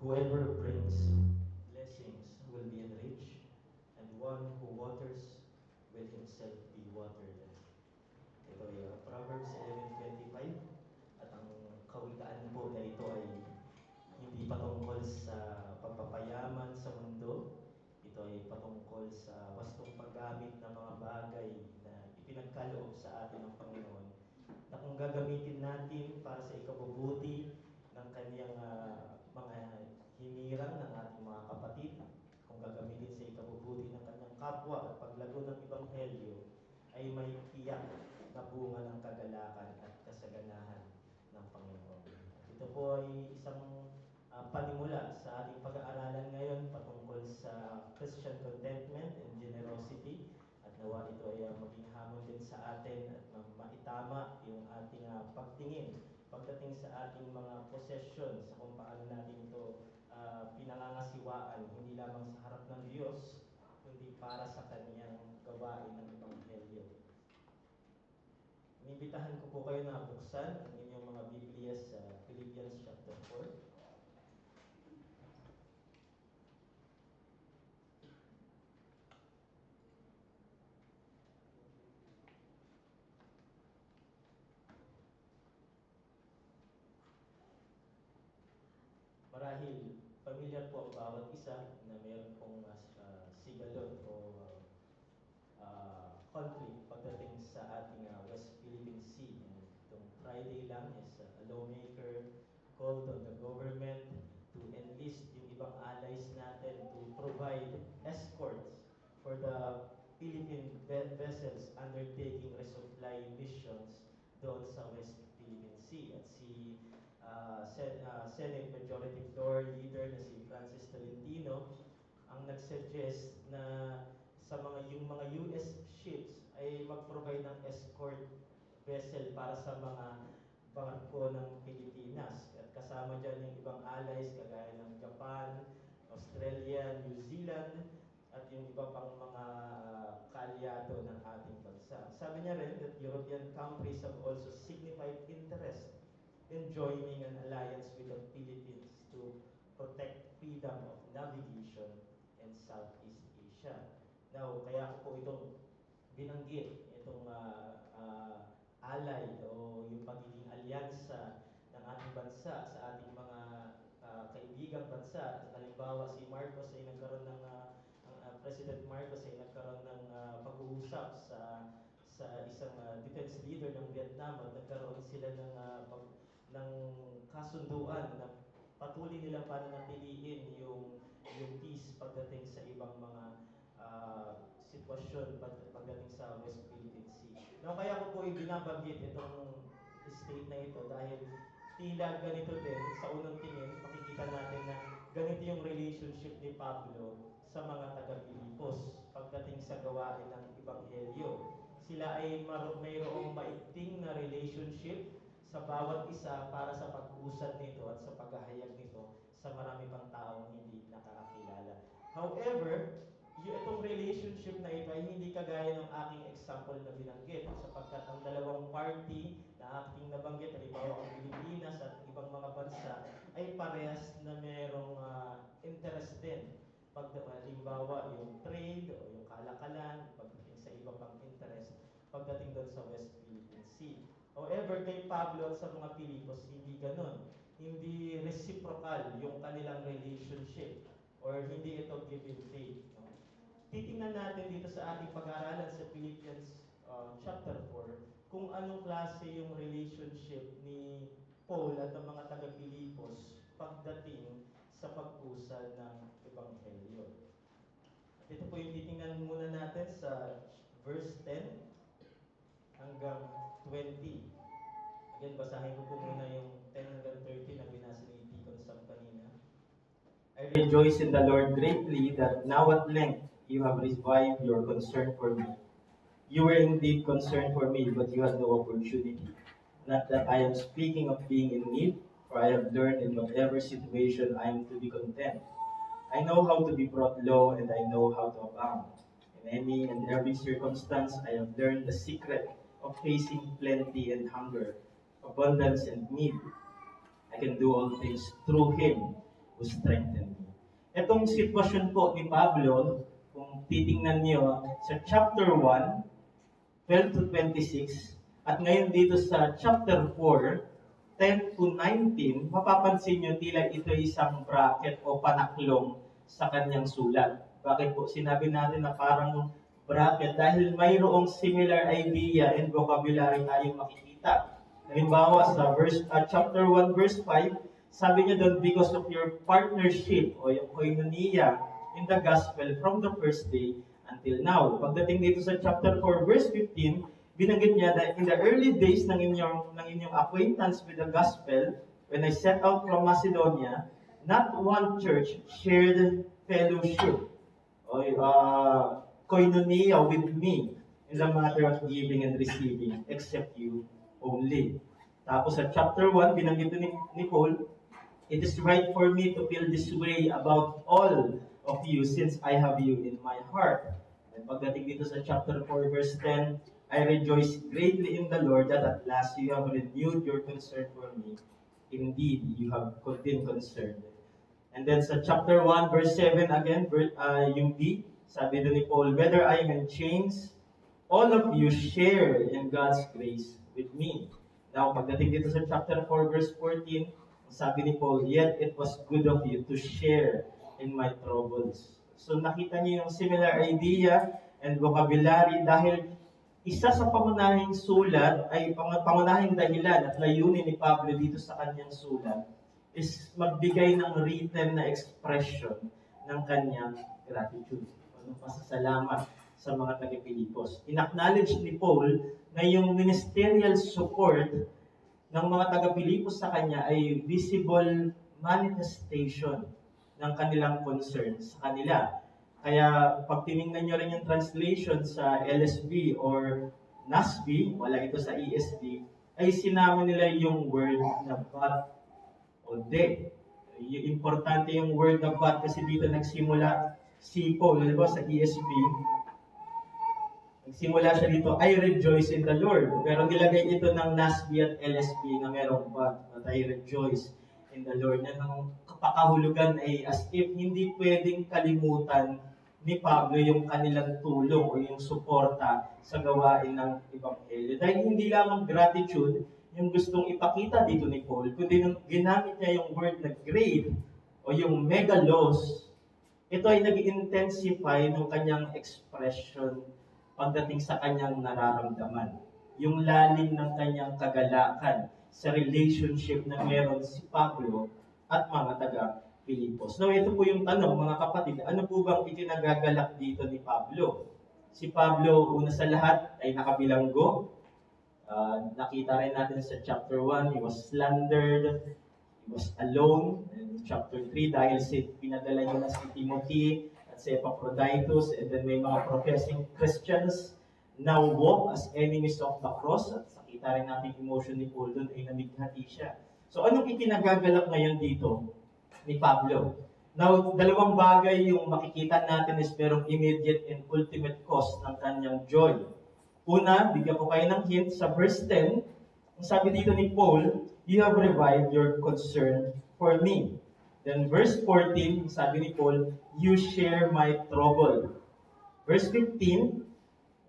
Whoever brings blessings will be enriched, and one who waters will himself be watered. Ito ay Proverbs 11:25, at ang kawikaan po na ito ay hindi patungkol sa pagpapayaman sa mundo. Ito ay patungkol sa wastong paggamit ng mga bagay na ipinagkaloob sa atin ng Panginoon, na kung gagamitin natin para sa ikabubuti ng kanyang mga hinirang ng ating mga kapatid, kung gagamitin sa ikabubuti ng kanyang kapwa at paglago ng Ebanghelyo, ay may tiyak na bunga ng kagalakan at kasaganahan ng Panginoon. Ito po ay isang panimula sa ating pag-aaralan ngayon patungkol sa Christian contentment and generosity, at nawa ito ay maging hamon din sa atin at maitama yung ating pagtingin pagdating sa ating mga possession, sa kung paano natin ito pinangangasiwaan, hindi lamang sa harap ng Diyos, kundi para sa Kanyang gawain ng Ebanghelyo. Inibitahan ko po kayo na buksan ang inyong mga Biblia sa Philippians chapter 4. Marahil, pamilyar po ang bawat isa na meron pong sigalot o conflict pagdating sa ating West Philippine Sea. And itong Friday lang is a lawmaker called on the government to enlist yung ibang allies natin to provide escorts for the Philippine vessels undertaking resupply missions doon sa West Philippine Sea. At si Senate Majority Floor Leader na si Francis Tolentino ang nagsuggest na sa yung mga US ships ay mag-provide ng escort vessel para sa mga barko ng Pilipinas. At kasama dyan yung ibang allies kagaya ng Japan, Australia, New Zealand, at yung iba pang mga kaalyado ng ating bansa. Sabi niya rin that European countries have also signified interest in joining an alliance with the Philippines to protect freedom of navigation in Southeast Asia. Now, kaya ko po itong binanggit, itong alay o yung pagiging alyansa ng ating bansa sa ating mga kaibigang bansa. Halimbawa, si Marcos ay nagkaroon ng, President Marcos ay nagkaroon ng pag-uusap sa isang defense leader ng Vietnam, at nagkaroon sila ng kasunduan na patuloy nilang pananatiliin yung peace pagdating sa ibang mga sitwasyon pagdating sa West Philippine Sea. Now, kaya ko po ibinabanggit itong state na ito dahil tila ganito din sa unang tingin, makikita natin na ganito yung relationship ni Pablo sa mga taga-Pilipos pagdating sa gawain ng Ebanghelyo. Sila ay mayroong maigting na relationship sa bawat isa para sa pag-usad nito at sa paghahayag nito sa marami pang taong hindi nakakakilala. However, itong relationship na ito ay hindi kagaya ng aking example na binanggit, sapagkat ang dalawang party na aking nabanggit, halimbawa ang Pilipinas at ibang mga bansa, ay parehas na merong interest din. Halimbawa yung trade o yung kalakalan, pagdating sa iba pang interest, pagdating doon sa West Philippine Sea. However, kay Pablo at sa mga Pilipos, hindi ganun. Hindi reciprocal yung kanilang relationship, or hindi ito give and take. No? Titingnan natin dito sa ating pag-aaralan sa Philippians chapter 4 kung anong klase yung relationship ni Paul at ng mga taga-Pilipos pagdating sa pag-usad ng Ebanghelyo. At ito po yung titingnan muna natin sa verse 10 hanggang 20. Again, basahin ko po muna yung 10 hanggang 30 na binasa ni Deacon Sam kanina. I rejoice in the Lord greatly that now at length you have revived your concern for me. You were indeed concerned for me, but you had no opportunity. Not that I am speaking of being in need, for I have learned in whatever situation I am to be content. I know how to be brought low, and I know how to abound. In any and every circumstance, I have learned the secret of facing plenty and hunger, abundance and need. I can do all things through Him who strengthened me. Itong sitwasyon po ni Pablo, kung titingnan niyo sa chapter 1, 12 to 26, at ngayon dito sa chapter 4, 10 to 19, mapapansin nyo tila ito isang bracket o panaklong sa kanyang sulat. Bakit po sinabi natin na parang bracket? Dahil mayroong similar idea and vocabulary tayong makikita. Halimbawa sa chapter 1 verse 5, sabi niya doon, because of your partnership o yung koinonia in the gospel from the first day until now. Pagdating dito sa chapter 4 verse 15, binanggit niya that in the early days ng inyong acquaintance with the gospel, when I set out from Macedonia, not one church shared fellowship o koinonia with me in the matter of giving and receiving, except you only. Tapos sa chapter 1, binanggit ni Paul, it is right for me to feel this way about all of you since I have you in my heart. And pagdating dito sa chapter 4 verse 10, I rejoice greatly in the Lord that at last you have renewed your concern for me. Indeed, you have been concerned. And then sa chapter 1 verse 7 again, yung B, sabi doon ni Paul, whether I am in chains, all of you share in God's grace with me. Now, pagdating dito sa chapter 4 verse 14, sabi ni Paul, yet it was good of you to share in my troubles. So nakita niyo yung similar idea and vocabulary dahil isa sa pangunahing sulat ay pangunahing dahilan at layunin ni Pablo dito sa kanyang sulat is magbigay ng written na expression ng kanyang gratitude. Ano, pasasalamat sa mga taga-Pilipos. In-acknowledge ni Paul na yung ministerial support ng mga taga-Pilipos sa kanya ay visible manifestation ng kanilang concern sa kanila. Kaya pag tinignan nyo rin yung translation sa LSB or NASB, wala ito sa ESV, ay sinama nila yung word na but o de. Importante yung word na but kasi dito nagsimula si Paul, diba, sa ESV, nagsimula siya dito, I rejoice in the Lord. Pero nilagay ito ng NASB at LSB na merong but I rejoice in the Lord. Na ng kapakahulugan ay as if hindi pwedeng kalimutan ni Pablo yung kanilang tulong o yung suporta sa gawain ng Ebanghelyo. Dahil hindi lamang gratitude yung gustong ipakita dito ni Paul, kundi nung ginamit niya yung word na great o yung megalos, ito ay nag-intensify ng kanyang expression pagdating sa kanyang nararamdaman. Yung lalim ng kanyang kagalakan sa relationship na meron si Pablo at mga taga-Pilipos. Now, ito po yung tanong, mga kapatid, ano po bang itinagagalak dito ni Pablo? Si Pablo, una sa lahat, ay nakabilanggo. Nakita rin natin sa chapter 1, he was slandered, he was alone. In chapter 3, dahil pinadala niya na si Timothy at si Epaphroditus, and then may mga professing Christians now walk as enemies of the cross. At nakita rin natin emotion ni Paul doon ay namighati siya. So anong itinagagalak ngayon dito ni Pablo? Now, dalawang bagay yung makikita natin is merong immediate and ultimate cause ng kanyang joy. Una, bigyan ko kayo ng hint sa verse 10, ang sabi dito ni Paul, you have revived your concern for me. Then verse 14, sabi ni Paul, you share my trouble. Verse 15,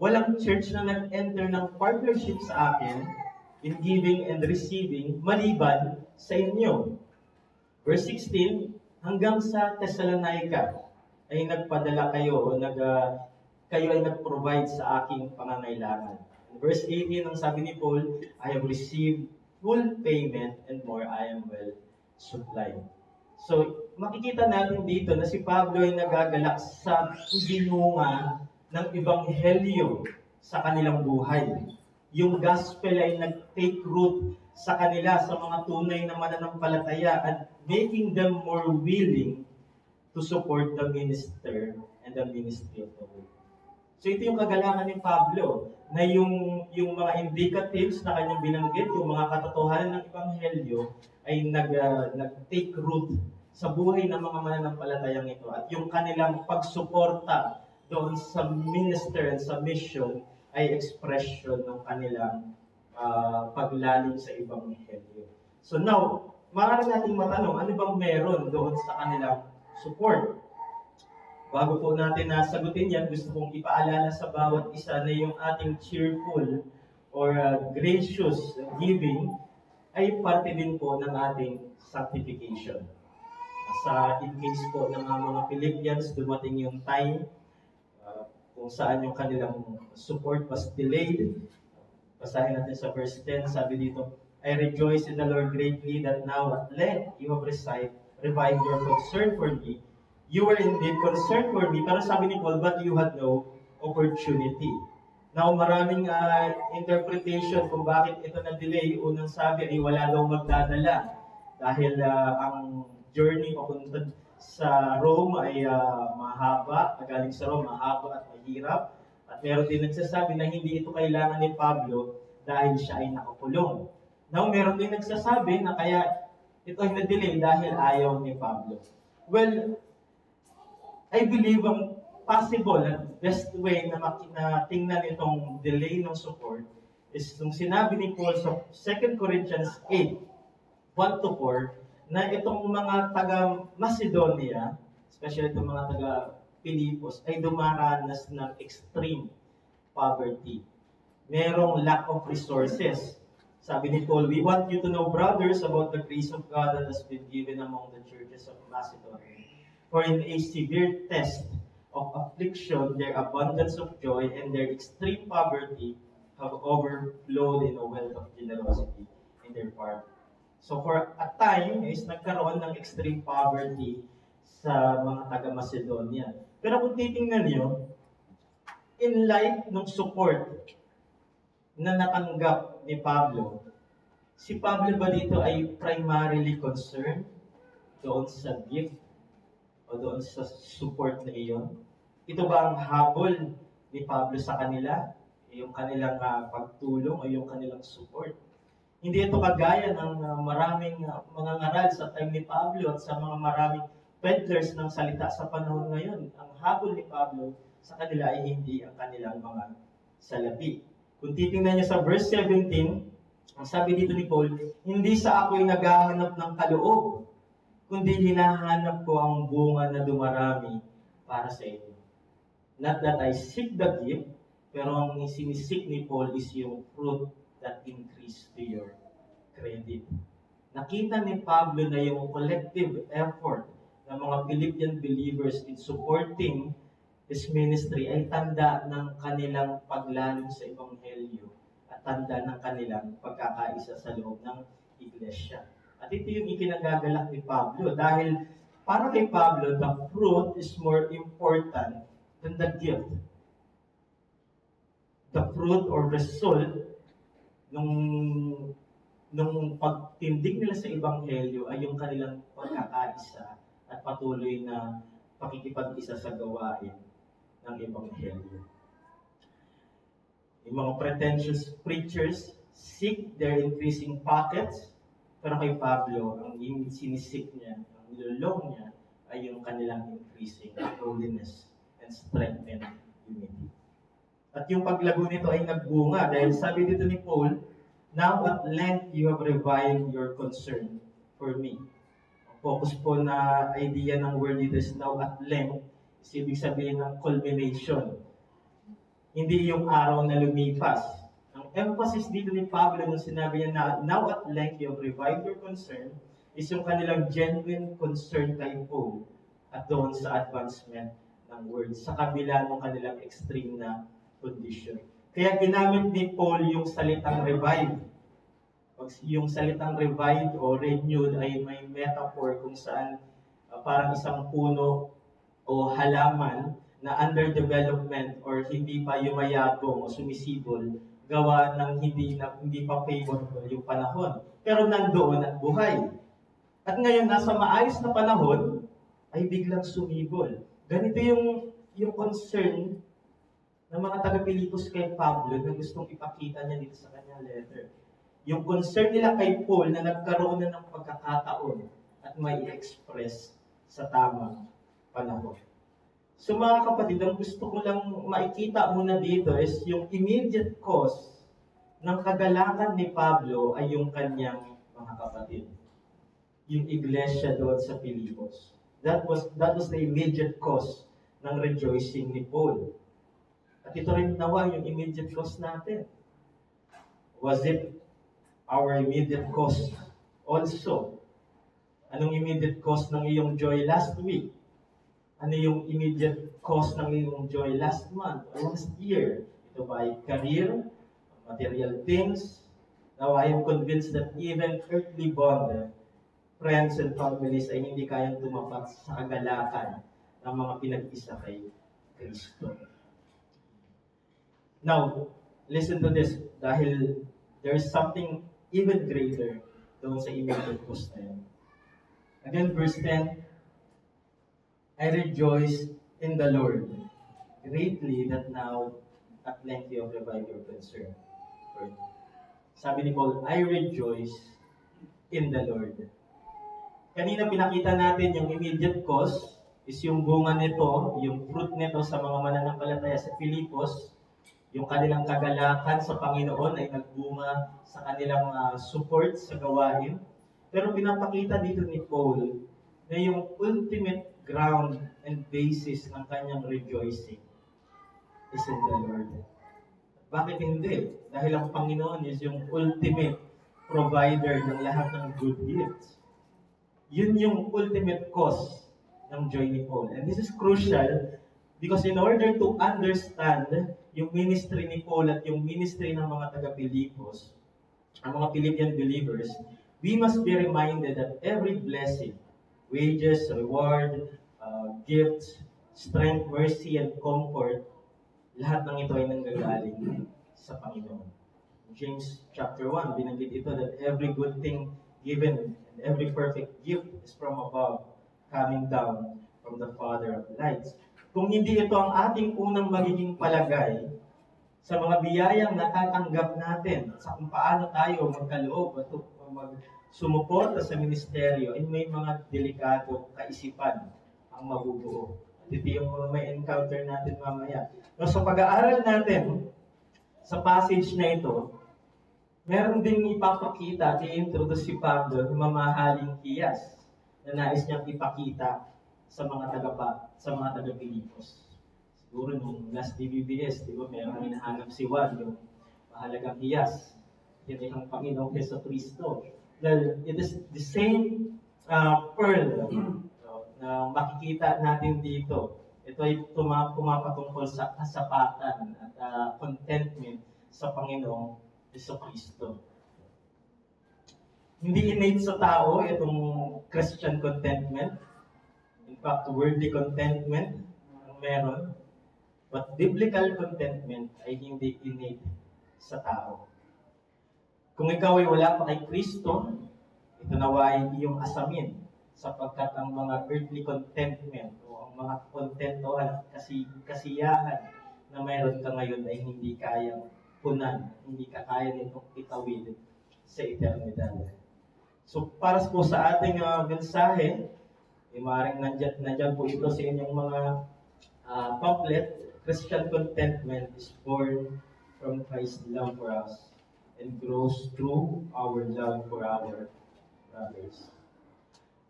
walang church na nag-enter ng partnership sa akin in giving and receiving maliban sa inyo. Verse 16, hanggang sa Thessalonica ay nagpadala kayo o kayo ay nag-provide sa aking pangangailangan. In verse 18, ang sabi ni Paul, I have received full payment and more, I am well supplied. So, makikita natin dito na si Pablo ay nagagalak sa binunga ng Ebanghelyo sa kanilang buhay. Yung gospel ay nag-take root sa kanila, sa mga tunay na mananampalataya at making them more willing to support the minister and the ministry of the word. So ito yung kagalakan ni Pablo, na yung mga indicatives na kanyang binanggit, yung mga katotohanan ng Ebanghelyo ay nag-take root sa buhay ng mga mananampalatayang ito. At yung kanilang pagsuporta doon sa minister and sa mission ay expression ng kanilang paglalim sa Ebanghelyo. So now, maaari nating matanong, ano bang meron doon sa kanilang support? Bago po natin nasagutin yan, gusto kong ipaalala sa bawat isa na yung ating cheerful or gracious giving ay parte din po ng ating sanctification. In case po ng mga Philippians, dumating yung time kung saan yung kanilang support was delayed. Basahin natin sa verse 10, sabi dito, I rejoice in the Lord greatly that now at length you have revived your concern for me. You were indeed concerned for me, pero sabi ni Paul, but you had no opportunity. Now, maraming interpretation kung bakit ito na-delay. Unang sabi ay wala daw magdadala dahil ang journey papunta sa Rome ay mahaba, galing sa Rome, mahaba at mahirap. At meron din nagsasabi na hindi ito kailangan ni Pablo dahil siya ay nakakulong. Now, meron din nagsasabi na kaya ito ay na-delay dahil ayaw ni Pablo. Well, I believe ang possible at best way na tingnan itong delay ng support is nung sinabi ni Paul sa 2 Corinthians 8, 1-4, na itong mga taga-Macedonia, especially itong mga taga-Pilipos, ay dumaranas ng extreme poverty. Merong lack of resources. Sabi ni Paul, we want you to know, brothers, about the grace of God that has been given among the churches of Macedonia. For in a severe test of affliction, their abundance of joy and their extreme poverty have overflowed in a wealth of generosity in their part. So for a time, is nagkaroon ng extreme poverty sa mga taga-Macedonia. Pero kung titingnan nyo, in light ng support na natanggap ni Pablo, si Pablo ba dito ay primarily concerned doon sa gift o doon sa support na iyon? Ito ba ang habol ni Pablo sa kanila? Yung kanilang pagtulong o yung kanilang support? Hindi ito kagaya ng maraming mga ngaral sa time ni Pablo at sa mga maraming peddlers ng salita sa panahon ngayon. Ang habol ni Pablo sa kanila ay hindi ang kanilang mga salapi. Kung titingnan niyo sa verse 17, ang sabi dito ni Paul, hindi sa ako'y naghahanap ng kaloob, kundi hinahanap ko ang bunga na dumarami para sa inyo. Not that I seek the gift, pero ang sinisik ni Paul is yung fruit that increase to your credit. Nakita ni Pablo na yung collective effort ng mga Philippian believers in supporting his ministry ay tanda ng kanilang paglalim sa Ebanghelyo at tanda ng kanilang pagkakaisa sa loob ng iglesia. At ito yung ikinagagalak ni Pablo dahil para kay Pablo, the fruit is more important than the gift. The fruit or result nung pagtindig nila sa Ebanghelyo ay yung kanilang pagkakaisa at patuloy na pakikipag-isa sa gawain ng Ebanghelyo. Yung mga pretentious preachers seek their increasing pockets, pero kay Pablo, ang sinisik niya, ang nilolong niya, ay yung kanilang increasing holiness and strength and unity. At yung paglago nito ay nagbunga dahil sabi dito ni Paul, now at length you have revived your concern for me. Ang focus po na idea ng word dito is now at length, is ibig sabihin ng culmination. Hindi yung araw na lumipas. Ang emphasis dito ni Pablo nung sinabi niya na now at length you have revived your concern is yung kanilang genuine concern kay Paul at doon sa advancement ng word sa kabila ng kanilang extreme na condition. Kaya ginamit ni Paul yung salitang revive. Yung salitang revived o renewed ay may metaphor kung saan parang isang puno o halaman na under development or hindi pa yumayabong o sumisibol gawa ng hindi pa favorable yung panahon. Pero nandoon at buhay. At ngayon, nasa maayos na panahon, ay biglang sumibol. Ganito yung concern ng mga taga-Pilipos kay Pablo na gustong ipakita niya dito sa kanyang letter. Yung concern nila kay Paul na nagkaroon na ng pagkakataon at may express sa tamang panahon. So mga kapatid, ang gusto ko lang makikita muna dito is yung immediate cause ng kagalakan ni Pablo ay yung kanyang mga kapatid. yung iglesia doon sa Filipos. That was the immediate cause ng rejoicing ni Paul. At ito rin nawa yung immediate cause natin. Was it our immediate cause also? Anong immediate cause ng iyong joy last week? Ano yung immediate cause ng iyong joy last month or last year? Ito ba ay career, material things? Now, I am convinced that even earthly bond, friends and families ay hindi kayang tumapat sa kagalakan ng mga pinag-isa kay Kristo. Now, listen to this, dahil there is something even greater doon sa immediate cause na yun. Again, verse 10, I rejoice in the Lord greatly that now at length you have revived your concern. Sabi ni Paul, I rejoice in the Lord. Kanina pinakita natin yung immediate cause is yung bunga nito, yung fruit nito sa mga mananampalataya sa Filipos, yung kanilang kagalakan sa Panginoon ay nagbunga sa kanilang support sa gawain. Pero pinapakita dito ni Paul na yung ultimate ground and basis ng kanyang rejoicing is in the Lord. Bakit hindi? Dahil ang Panginoon is yung ultimate provider ng lahat ng good gifts. Yun yung ultimate cause ng joy ni Paul. And this is crucial because in order to understand yung ministry ni Paul at yung ministry ng mga taga-Pilipos, ang mga Philippian believers, we must be reminded that every blessing, wages, reward, gifts, strength, mercy, and comfort, lahat ng ito ay nanggagaling sa Panginoon. James chapter 1, binanggit ito that every good thing given and every perfect gift is from above, coming down from the Father of lights. Kung hindi ito ang ating unang magiging palagay sa mga biyayang natatanggap natin, sa kung paano tayo magkaloob at sumuporta sa ministeryo, ay may mga delikado kaisipan ang mabubuo. At ito yung mga may encounter natin mamaya. No, sa pag-aaral natin, sa passage na ito, meron ding ipapakita, i-introduce si Pablo ng mamahaling hiyas na nais niyang ipakita sa mga taga-Pilipos. Siguro nung last DBBS, di ba, meron hinahanap si Juan, yung mahalagang hiyas. Yan ay ang Panginoong Jesucristo. Well, it is the same pearl na makikita natin dito. Ito ay pumapatungkol sa kasapatan at contentment sa Panginoong Jesucristo. Hindi innate sa tao itong Christian contentment. In fact, worldly contentment ang meron. But biblical contentment ay hindi innate sa tao. Kung ikaw ay wala pa kay Kristo, ito nawa ay iyong asamin sapagkat ang mga earthly contentment o ang mga kontentuhan at kasiyahan na mayroon ka ngayon ay hindi kayang punan, hindi ka kaya nitong itawid sa eternidad. So para po sa ating mensahe, maaaring nandyan po ito sa inyong mga pamphlet. Christian contentment is born from Christ's love for us and grows through our love for our brothers.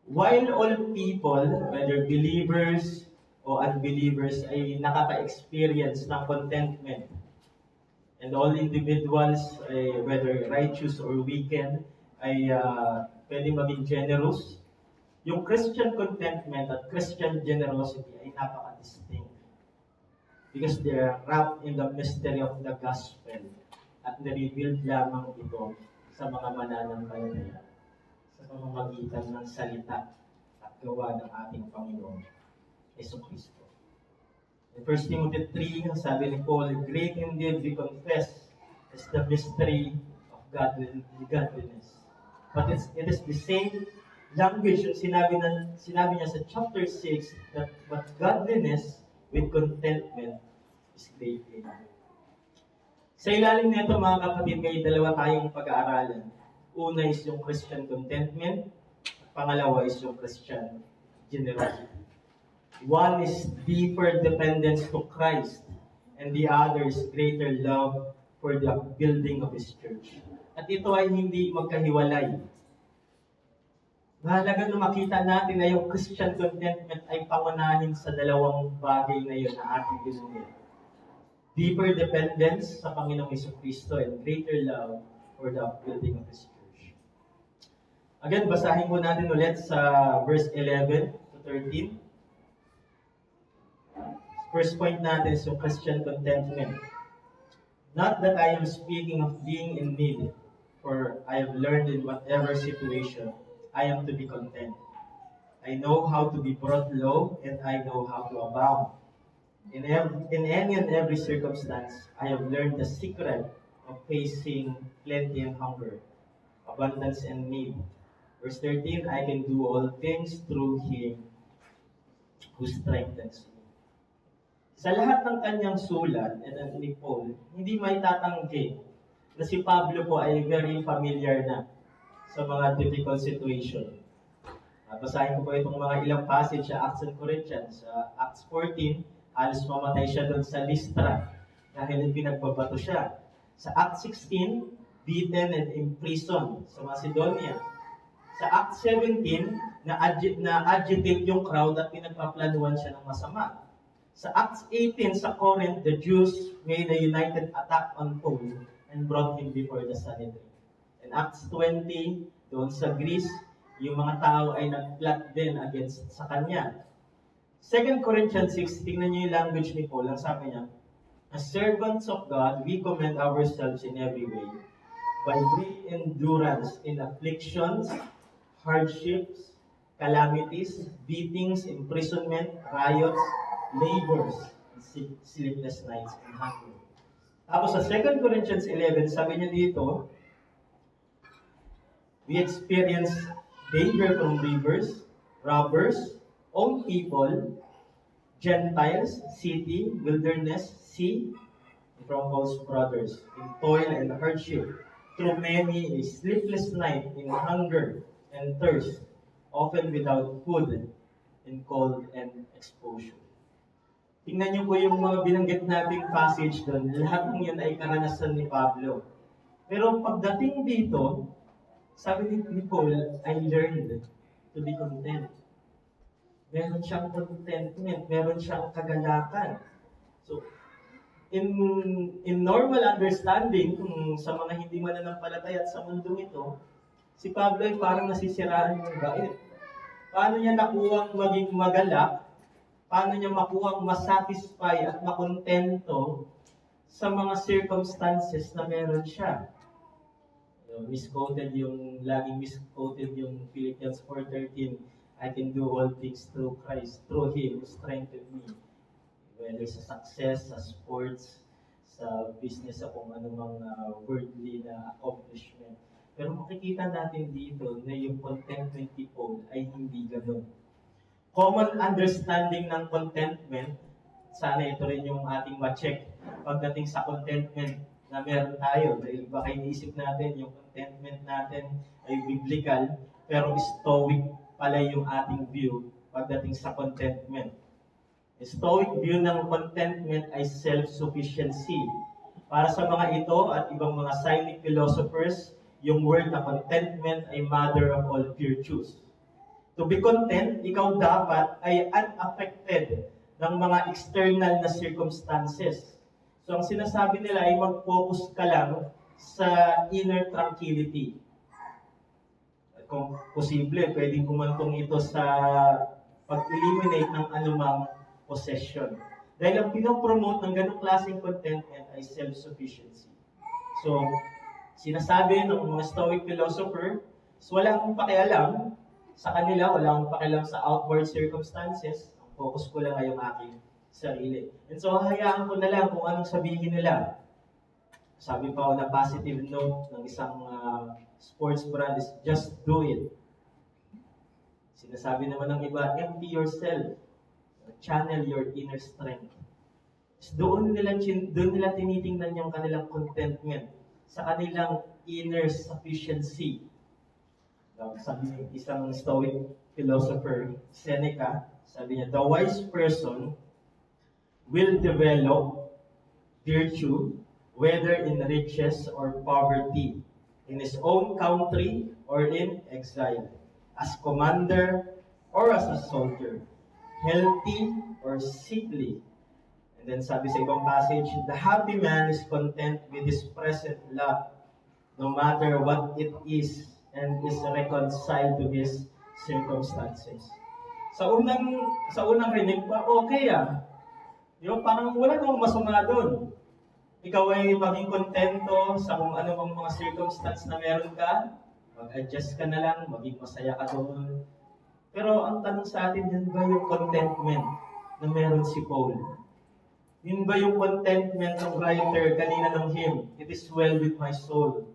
While all people, whether believers o unbelievers, ay nakaka-experience ng contentment, and all individuals, whether righteous or wicked, ay pwedeng maging generous, yung Christian contentment at Christian generosity ay napaka-distinct. Because they are wrapped in the mystery of the gospel at na-revealed lamang ito sa mga mananampalataya sa pamamagitan ng salita at gawa ng ating Panginoon Jesucristo. In 1 Timothy 3, sabi ni Paul, great indeed we confess is the mystery of godliness. But it is the same language yung sinabi niya sa chapter 6 that but godliness with contentment is great gain. Sa ilalim nito mga kapatid, may dalawa tayong pag-aaralan. Una is yung Christian contentment, at pangalawa is yung Christian generosity. One is deeper dependence to Christ, and the other is greater love for the building of His church. At ito ay hindi magkahiwalay. Mahalaga na makita natin na yung Christian contentment ay pangunahin sa dalawang bagay na yun na ating binunod. Deeper dependence sa Panginoong Jesucristo and greater love for the upbuilding of His church. Again, basahin po natin ulit sa verse 11 to 13. First point natin is yung Christian contentment. Not that I am speaking of being in need, for I have learned in whatever situation, I am to be content. I know how to be brought low, and I know how to abound. In any and every circumstance, I have learned the secret of facing plenty and hunger, abundance and need. Verse 13, I can do all things through Him who strengthens me. Sa lahat ng kanyang sulat, and ni Paul, hindi may tatanggi na si Pablo po ay very familiar na sa mga difficult situation. Basahin ko po itong mga ilang passage sa Acts and Corinthians. Sa Acts 14, halos mamatay siya doon sa Lystra dahil pinagbabato siya. Sa Acts 16, beaten and imprisoned sa Macedonia. Sa Acts 17, na-agitate yung crowd at pinagpaplanuhan siya ng masama. Sa Acts 18, sa Corinth, the Jews made a united attack on Paul and brought him before the Sanhedrin. In Acts 20, doon sa Greece, yung mga tao ay nag-plot din against sa kanya. 2 Corinthians 6, tingnan niyo yung language ni Paul. Ang sabi niya, as servants of God, we commend ourselves in every way, by great endurance in afflictions, hardships, calamities, beatings, imprisonment, riots, labors, sleepless nights, and hunger. Tapos sa 2 Corinthians 11, sabi niya dito, we experience danger from rivers, robbers, own people, Gentiles, city, wilderness, sea, from false brothers, in toil and hardship, through many a sleepless night, in hunger and thirst, often without food, in cold and exposure. Tingnan niyo po yung mga binanggit nating passage doon, lahat ng yun ay karanasan ni Pablo. Pero pagdating dito, sabi ni Paul, I learned to be content. Meron siyang contentment, meron siyang kagalakan. So, in normal understanding, kung sa mga hindi mananampalataya at sa mundong ito, si Pablo ay parang nasisiraan ng gait. Paano niya nakuwang maging magalak? Paano niya makuwang masatisfy at makontento sa mga circumstances na meron siya? Laging misquoted yung Philippians 4:13, I can do all things through Christ, through Him who strengthened me. Whether sa success, sa sports, sa business, sa kung anumang worldly na accomplishment. Pero makikita natin dito na yung contentment ni Paul ay hindi ganun. Common understanding ng contentment, sana ito rin yung ating ma-check pagdating sa contentment na meron tayo. Dahil baka iniisip natin yung contentment natin ay biblical, pero stoic pala yung ating view pagdating sa contentment. The stoic view ng contentment ay self-sufficiency. Para sa mga ito at ibang mga Cynic philosophers, yung word na contentment ay mother of all virtues. To be content, ikaw dapat ay unaffected ng mga external na circumstances. So ang sinasabi nila ay mag-focus ka lang sa inner tranquility. Kung posible, pwedeng kumantong ito sa pag-eliminate ng anumang possession. Dahil ang pinopromote ng ganong klaseng contentment ay self-sufficiency. So, sinasabi ng mga Stoic philosopher, wala akong pakialam sa kanila, wala akong pakialam sa outward circumstances. Ang focus ko lang ay yung aking sarili. And so, hayaan ko na lang kung anong sabihin nila. Sabi pa ako na positive note ng isang sports brand is just do it. Sinasabi naman ng iba, empty yourself. Channel your inner strength. Doon nila tinitingnan yung kanilang contentment sa kanilang inner sufficiency. Sabi ng isang Stoic philosopher, Seneca, sabi niya, the wise person will develop virtue whether in riches or poverty, in his own country or in exile. as commander or as a soldier, healthy or sickly. And then sabi sa ibang passage, the happy man is content with his present lot, no matter what it is, and is reconciled to his circumstances. Sa unang rinig pa, okay ah. Di ba? Parang wala namang masama doon. Ikaw ay maging kontento sa kung ano mang mga circumstance na meron ka, mag-adjust ka na lang, maging masaya ka doon. Pero ang tanong sa atin, yun ba yung contentment na meron si Paul? Yun ba yung contentment ng writer kanina ng hymn? It is well with my soul.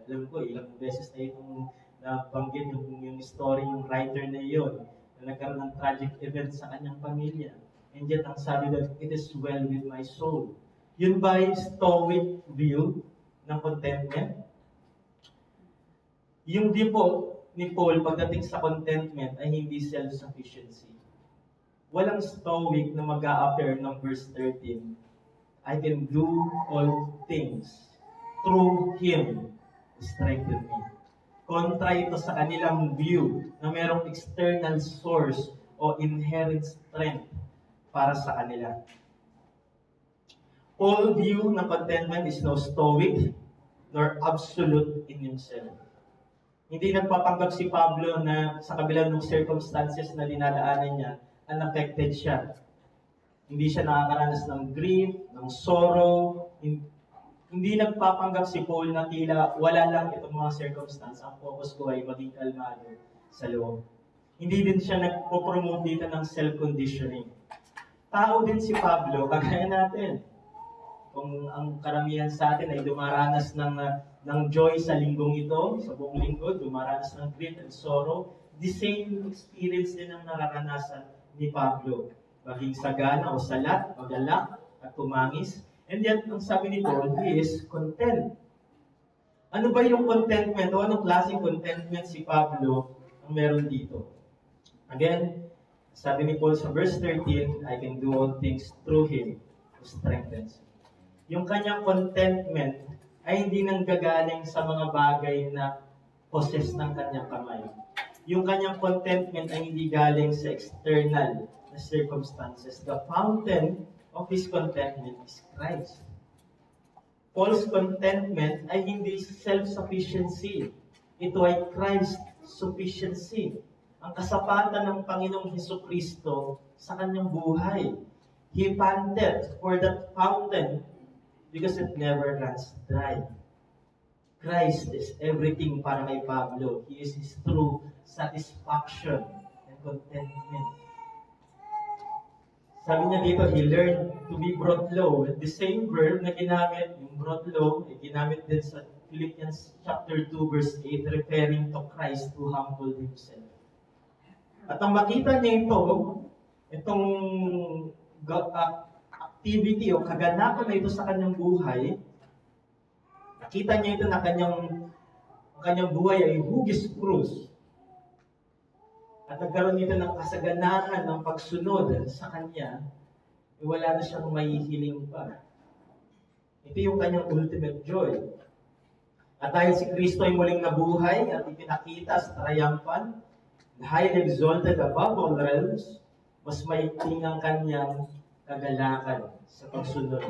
Alam ko, ilang beses na itong nabanggit yung story, yung writer na yun, na nagkaroon ng tragic event sa kanyang pamilya. And yet, ang sabi doon, it is well with my soul. Yun ba yung stoic view ng contentment? Yung view po ni Paul pagdating sa contentment ay hindi self-sufficiency. Walang stoic na mag-a-appear ng verse 13. I can do all things through Him who strengthened me. Kontra ito sa kanilang view na merong external source o inherent strength para sa kanila. Paul's view ng contentment is no stoic nor absolute in himself. Hindi nagpapanggap si Pablo na sa kabila ng circumstances na dinadaanan niya, unaffected siya. Hindi siya nakakaranas ng grief, ng sorrow. Hindi nagpapanggap si Paul na tila wala lang itong mga circumstance. Ang focus ko ay maging kalmado sa loob. Hindi din siya nagpo-promote dito ng self-conditioning. Tao din si Pablo, kagaya natin. Kung ang karamihan sa atin ay dumaranas ng joy sa linggong ito, sa buong linggo, dumaranas ng grief and sorrow, the same experience din ang nararanasan ni Pablo. Maging sagana o salat, magalak at tumangis. And yet, ang sabi ni Paul, he is content. Ano ba yung contentment o anong klaseng contentment si Pablo ang meron dito? Again, sabi ni Paul sa verse 13, I can do all things through Him who strengthens me. Yung kanyang contentment ay hindi nanggagaling sa mga bagay na possess ng kanyang kamay. Yung kanyang contentment ay hindi galing sa external na circumstances. The fountain of his contentment is Christ. Paul's contentment ay hindi self-sufficiency. Ito ay Christ sufficiency. Ang kasapatan ng Panginoong Hesukristo sa kanyang buhay. He panted for that fountain because it never runs dry. Christ is everything para kay Pablo. He is his true satisfaction and contentment. Sabi niya dito, he learned to be brought low. The same verb na ginamit, yung brought low, ay ginamit din sa Philippians chapter 2 verse 8, referring to Christ who humbled himself. At ang makita niya itong activity o kaganapan na ito sa kanyang buhay, nakita niya ito na kanyang buhay ay hugis krus. At nagkaroon nito ng kasaganahan ng pagsunod sa kanya, wala na siyang mahihiling pa. Ito yung kanyang ultimate joy. At dahil si Kristo ay muling nabuhay at ipinakita sa triumphant, highly exalted above all realms, mas maikling ang kanyang kagalakan sa pagsunod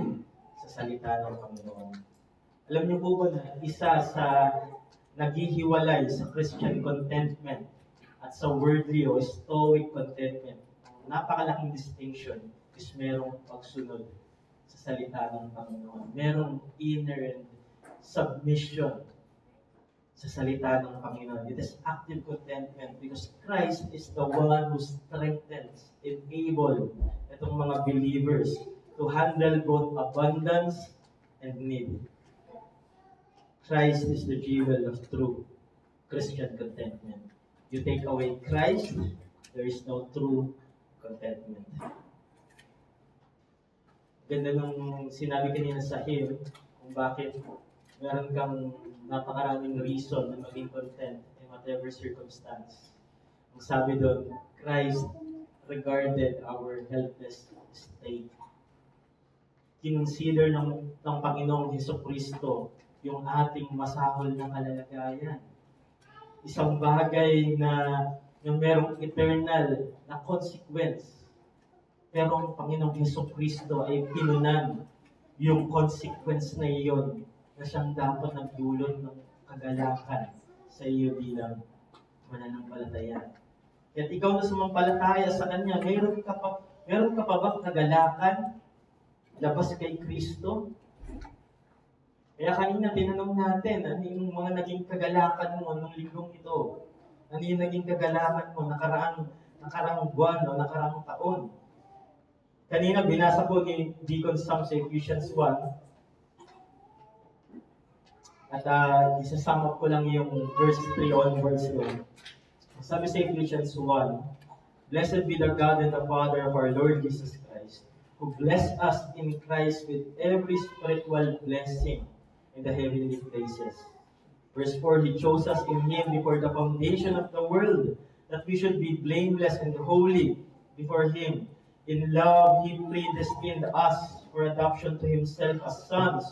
sa salita ng Panginoon. Alam niyo po ba na isa sa naghihiwalay sa Christian contentment at sa worldly o stoic contentment, napakalaking distinction is merong pagsunod sa salita ng Panginoon. Merong inner submission sa salita ng Panginoon. It is active contentment because Christ is the one who strengthens, enable itong mga believers to handle both abundance and need. Christ is the jewel of true Christian contentment. You take away Christ, there is no true contentment. Ganda nung sinabi kanina sa hymn kung bakit meron kang napakaraming reason na maging content in whatever circumstance. Ang sabi doon, Christ regarded our helpless state. Kinonsider ng Panginoong Hesukristo yung ating masahol na kalalagayan. isang bagay na merong eternal na consequence. Pero ang Panginoong Hesus Kristo ay pinunan yung consequence na iyon na siyang dapat nagdulot ng kagalakan sa iyo bilang mananampalataya. At ikaw na sumampalataya sa Kanya, meron ka pa bang kagalakan labas kay Kristo? Kaya kanina tinanong natin, ano yung mga naging kagalakan mo nung linggong ito? Ano yung naging kagalakan mo nakaraang buwan o nakaraang taon? Kanina binasa ko ni Deacon Sam sa Ephesians 1. At isa-sum up ko lang yung verse 3 onwards doon. Sabi sa Ephesians 1, "Blessed be the God and the Father of our Lord Jesus Christ, who blessed us in Christ with every spiritual blessing in the heavenly places." Verse 4, "He chose us in Him before the foundation of the world, that we should be blameless and holy before Him. In love, He predestined us for adoption to Himself as sons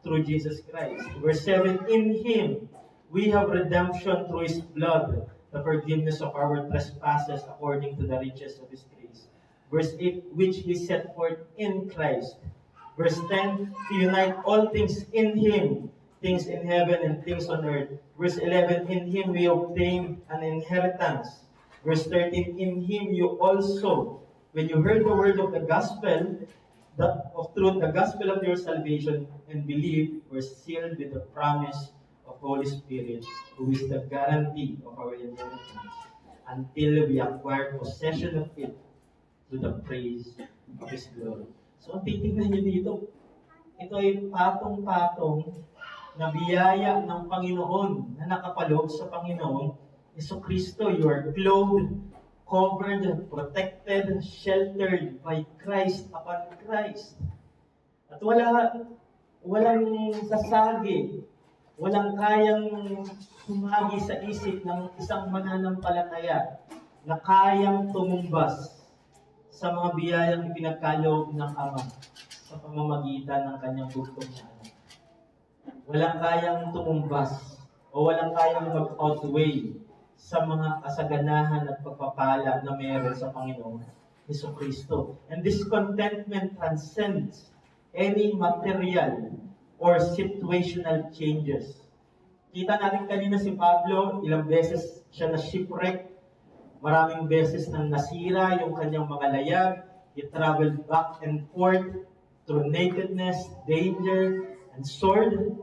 through Jesus Christ." Verse 7, "In Him we have redemption through His blood, the forgiveness of our trespasses according to the riches of His grace." Verse 8, "Which He set forth in Christ." Verse 10, "To unite all things in Him, things in heaven and things on earth." Verse 11, "In Him we obtain an inheritance." Verse 13, "In Him you also, when you heard the word of the gospel, of truth, the gospel of your salvation, and believed, were sealed with the promise of Holy Spirit, who is the guarantee of our inheritance, until we acquire possession of it to the praise of His glory." So, titignan niyo dito, ito ay patong-patong na biyaya ng Panginoon na nakapaloob sa Panginoon Hesus Kristo. You are clothed, covered, protected, sheltered by Christ upon Christ. At walang sasagi, walang kayang sumagi sa isip ng isang mananampalataya na kayang tumumbas sa mga biyayang ipinagkaloob ng Ama sa pamamagitan ng kanyang bugtong na anak. Walang kayang tumumbas o walang kayang mag-outweigh sa mga kasaganahan at pagpapala na meron sa Panginoon Hesus Kristo. And this contentment transcends any material or situational changes. Kita natin kanina si Pablo, ilang beses siya na shipwreck, maraming beses nang nasira yung kanyang mga layag. He traveled back and forth through nakedness, danger, and sword.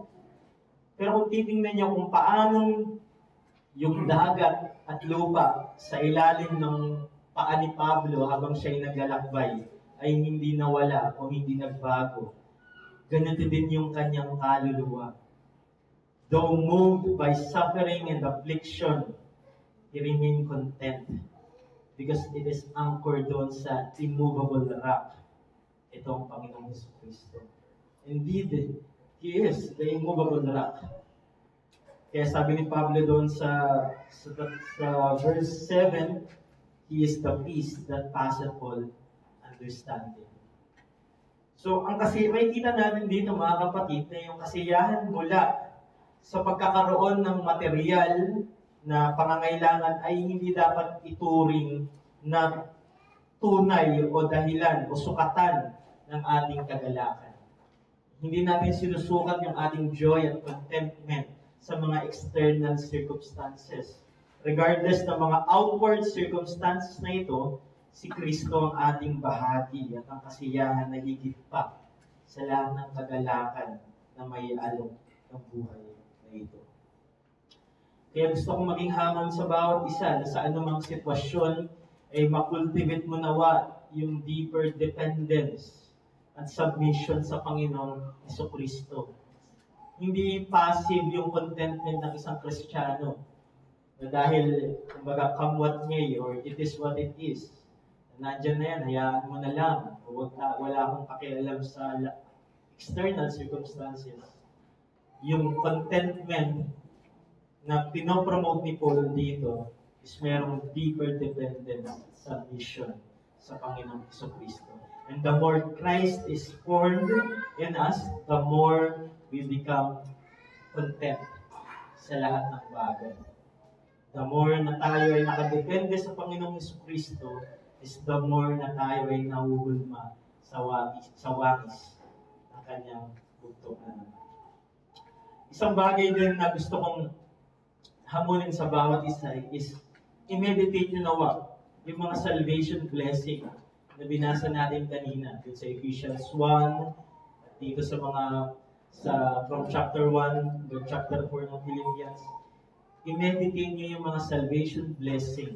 Pero kung titingnan niyo kung paano yung dagat at lupa sa ilalim ng paa ni Pablo habang siya'y naglalakbay ay hindi nawala o hindi nagbago. Ganito din yung kanyang kaluluwa. Though moved by suffering and affliction, he remained content because it is anchored doon sa immovable rock. Ito ang Panginoong Hesus Kristo. Indeed, He is the immovable rock. Kaya sabi ni Pablo doon sa verse 7, He is the peace that passeth all understanding. So, may kita natin dito mga kapatid na yung kasiyahan mula sa pagkakaroon ng material na pangangailangan ay hindi dapat ituring na tunay o dahilan o sukatan ng ating kagalakan. Hindi natin sinusukat yung ating joy at contentment sa mga external circumstances. Regardless ng mga outward circumstances na ito, si Kristo ang ating bahagi at ang kasiyahan na higit pa sa lahat ng kagalakan na may alok ng buhay na ito. Kaya gusto kong maging hamon sa bawat isa na sa anumang sitwasyon ay makultivate mo nawa yung deeper dependence at submission sa Panginoong Jesucristo. Hindi passive yung contentment ng isang Kristiyano na dahil, kumbaga, come what may or it is what it is. Nandiyan na yan, hayaan mo na lang. Wala akong pakialam sa external circumstances. Yung contentment na pinopromote ni Paul dito is merong deeper dependence sa mission sa Panginoong Jesucristo. And the more Christ is formed in us, the more we become content sa lahat ng bagay. The more na tayo ay nakadepende sa Panginoong Jesucristo, is the more na tayo ay nahuhulma sa wangis ng kanyang bugtong. Isang bagay din na gusto kong hamunin sa bawat isa is i-meditate nyo na yung mga salvation blessing na binasa natin kanina dito sa Ephesians 1, at dito from chapter 1 to chapter 4 ng Philippians. I-meditate nyo yung mga salvation blessing.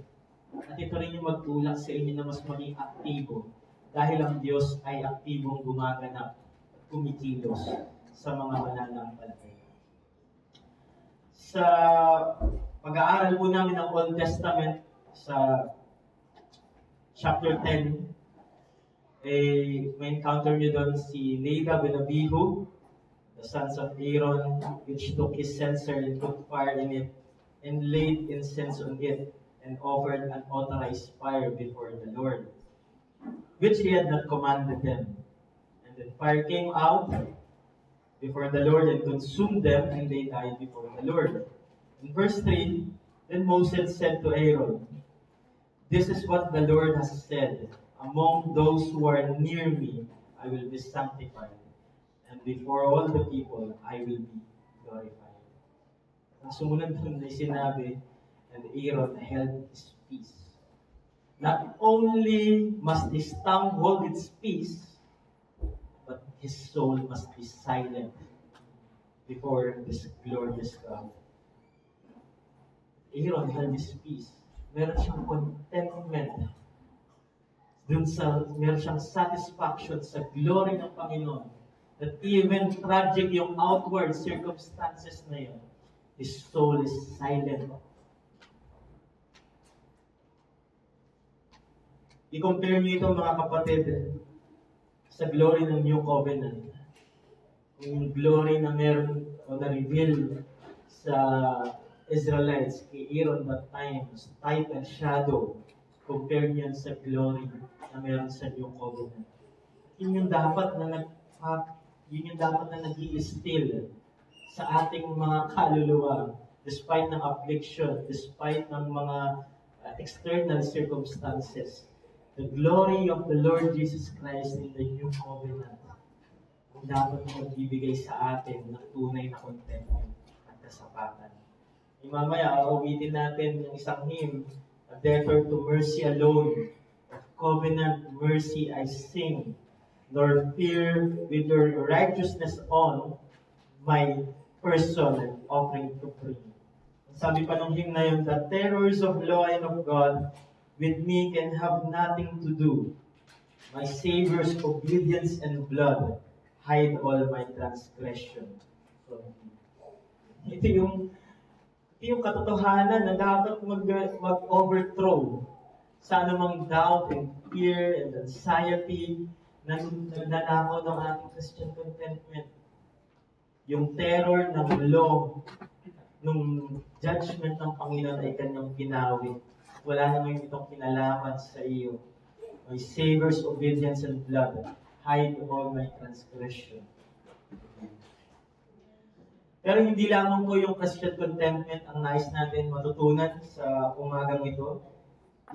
At ito rin yung magtulak sa inyo na mas maging aktibo dahil ang Diyos ay aktibong gumaganap at kumikilos sa mga mananampalataya. Sa pag-aaral po namin ng Old Testament sa chapter 10, may encounter nyo doon si Nadab and Abihu, the sons of Aaron, which took his censer and put fire in it, and laid incense on it, and offered an authorized fire before the Lord, which he had not commanded them. And then fire came out before the Lord and consumed them, and they died before the Lord. In verse 3, then Moses said to Aaron, "This is what the Lord has said, among those who are near me, I will be sanctified, and before all the people, I will be glorified." Ang sumunod doon ay sinabi, and Aaron held his peace. Not only must his tongue hold its peace, but his soul must be silent before this glorious God. Aaron held his peace. Meron siyang contentment. Meron siyang satisfaction sa glory ng Panginoon. That even tragic yung outward circumstances na yun, his soul is silent. I-compare niyo ito mga kapatid sa glory ng New Covenant. Yung glory na meron o na-reveal sa Israelites kay Aaron that time, type and shadow, compare niyan sa glory na meron sa New Covenant. Yun yung dapat na nag-i-still sa ating mga kaluluwa despite ng affliction, despite ng mga external circumstances. The glory of the Lord Jesus Christ in the New Covenant ang dapat magbibigay sa atin ng tunay na contentment at kasapatan. Mamaya, awitin natin yung isang hymn, "A debtor to mercy alone, of covenant mercy I sing, nor fear with your righteousness on my person and offering to bring." Sabi pa ng hymn na yun, "The terrors of law and of God with me can have nothing to do. My Savior's obedience and blood hide all my transgression from me." Ito yung katotohanan na dapat mag-overthrow sa anumang doubt and fear and anxiety na nagnanakaw ng ating Christian contentment. Yung terror ng law, nung judgment ng Panginoon ay kanyang pinawi. Wala naman itong kinalaman sa iyo. My Savior's obedience and blood hide all my transgression. Pero hindi lamang po yung Christian contentment ang nais natin matutunan sa umagang ito.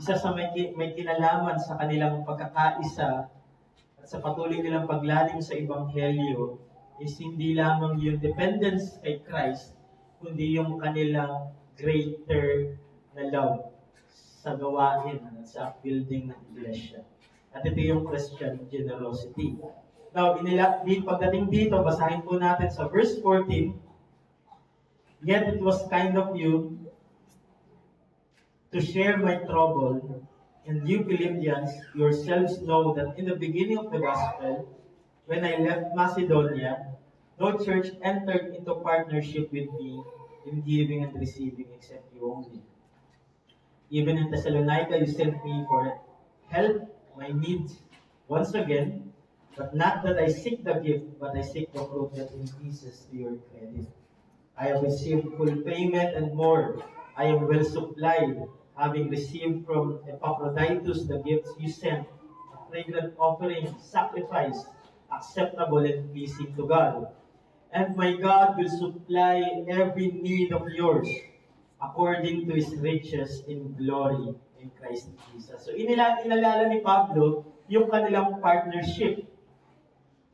Isa sa may kinalaman sa kanilang pagkakaisa at sa patuloy nilang paglalim sa Ebanghelyo is hindi lamang yung dependence kay Christ, kundi yung kanilang greater na love sa gawain at sa building ng iglesia. At ito yung Christian generosity. Now, pagdating dito, basahin po natin sa verse 14, "Yet it was kind of you to share my trouble, and you Philippians yourselves know that in the beginning of the gospel, when I left Macedonia, no church entered into partnership with me in giving and receiving except you only. Even in Thessalonica, you sent me for help, my needs, once again, but not that I seek the gift, but I seek the fruit that increases to your credit. I have received full payment and more. I am well supplied, having received from Epaphroditus the gifts you sent, a fragrant offering, sacrifice, acceptable and pleasing to God. And my God will supply every need of yours, according to His riches in glory in Christ Jesus. So inalala ni Pablo yung kanilang partnership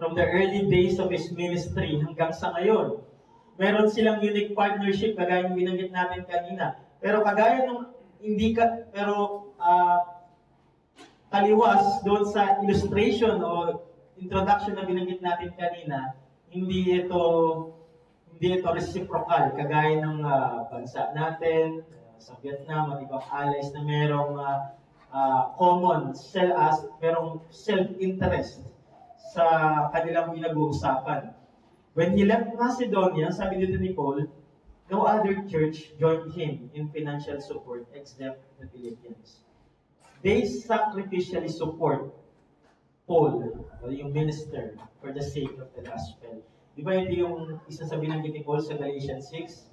from the early days of his ministry hanggang sa ngayon. Meron silang unique partnership kagaya ng binanggit natin kanina. Pero kagaya ng taliwas doon sa illustration o introduction na binanggit natin kanina, hindi ito reciprocal kagaya ng bansa natin sa Vietnam at ibang allies na merong merong self-interest sa kanilang pinag-uusapan. When he left Macedonia, sabi dito ni Paul, no other church joined him in financial support except the Philippians. They sacrificially support Paul, yung minister, for the sake of the gospel. Di ba ito yung isa sa binanggit ni Paul sa Galatians 6?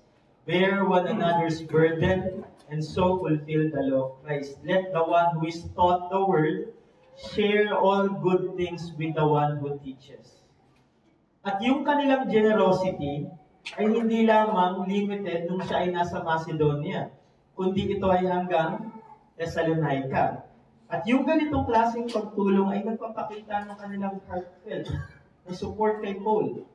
Bear one another's burden and so fulfill the law of Christ. Let the one who is taught the word share all good things with the one who teaches. At yung kanilang generosity ay hindi lamang limited nung siya ay nasa Macedonia, kundi ito ay hanggang Thessalonica. At yung ganitong klaseng pagtulong ay nagpapakita ng kanilang heartfelt na support kay Paul.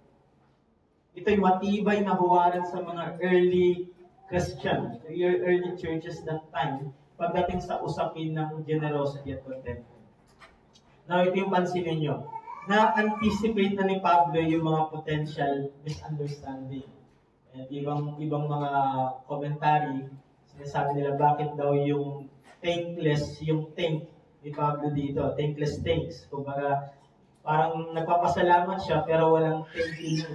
Ito'y matibay na huwaran sa mga early Christian, early churches that time, pagdating sa usapin ng generosity at contentment. Now, ito yung pansinin nyo. Na-anticipate na ni Pablo yung mga potential misunderstanding. And ibang mga commentary, sinasabi nila bakit daw yung thankless, yung thank ni Pablo dito, thankless thanks. Kumbaga, parang nagpapasalamat siya pero walang thank you.